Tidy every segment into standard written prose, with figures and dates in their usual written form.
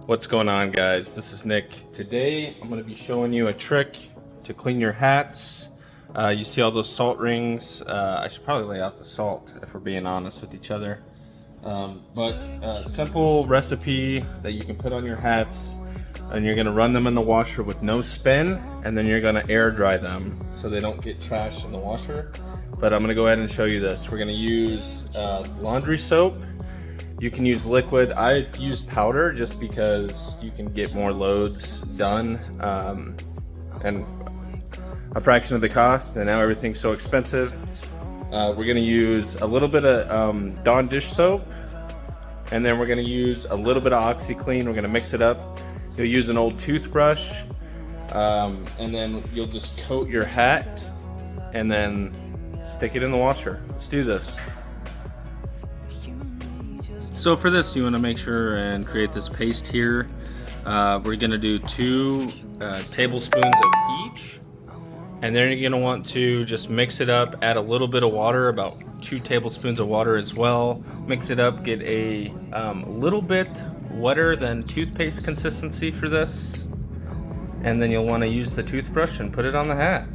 What's going on, guys? This is Nick. Today I'm going to be showing you a trick to clean your hats. You see all those salt rings. I should probably lay off the salt if we're being honest with each other. But a simple recipe that you can put on your hats, and you're going to run them in the washer with no spin, and then you're going to air dry them so they don't get trashed in the washer. But I'm going to go ahead and show you this. We're going to use laundry soap. You can use liquid. I use powder just because you can get more loads done and a fraction of the cost, and now everything's so expensive. We're going to use a little bit of Dawn dish soap, and then we're going to use a little bit of OxyClean. We're going to mix it up. You'll use an old toothbrush, and then you'll just coat your hat and then stick it in the washer. Let's do this. So for this, you want to make sure and create this paste here. We're going to do 2 tablespoons of each, and then you're going to want to just mix it up, add a little bit of water, about 2 tablespoons of water as well. Mix it up, get a little bit wetter than toothpaste consistency for this, and then you'll want to use the toothbrush and put it on the hat.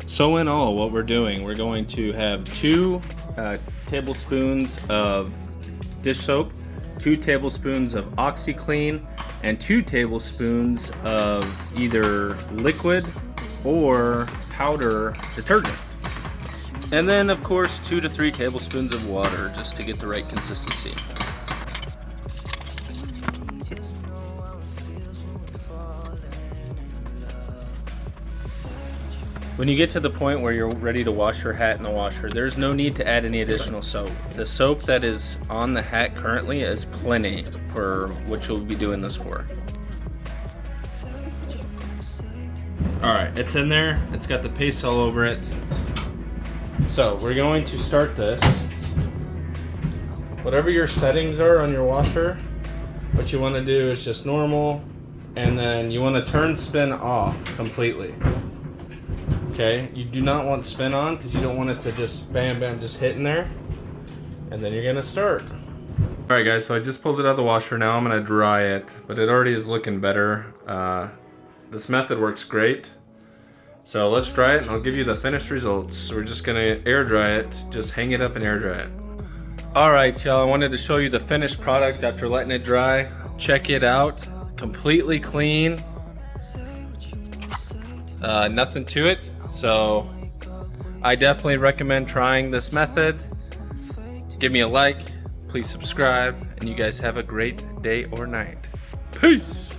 So in all, what we're doing, we're going to have 2 tablespoons of dish soap, 2 tablespoons of OxyClean, and 2 tablespoons of either liquid or powder detergent. And then of course 2 to 3 tablespoons of water just to get the right consistency. When you get to the point where you're ready to wash your hat in the washer, there's no need to add any additional soap. The soap that is on the hat currently is plenty for what you'll be doing this for. Alright, it's in there. It's got the paste all over it. So we're going to start this. Whatever your settings are on your washer, what you want to do is just normal, and then you want to turn spin off completely. Okay, you do not want spin on because you don't want it to just bam bam just hit in there. And then you're gonna start. Alright guys, so I just pulled it out of the washer. Now I'm gonna dry it, but it already is looking better. This method works great. So let's dry it and I'll give you the finished results. So we're just gonna air dry it, just hang it up and air dry it. Alright y'all, I wanted to show you the finished product after letting it dry. Check it out, completely clean. Nothing to it, so I definitely recommend trying this method. Give me a like, please subscribe, and you guys have a great day or night. Peace!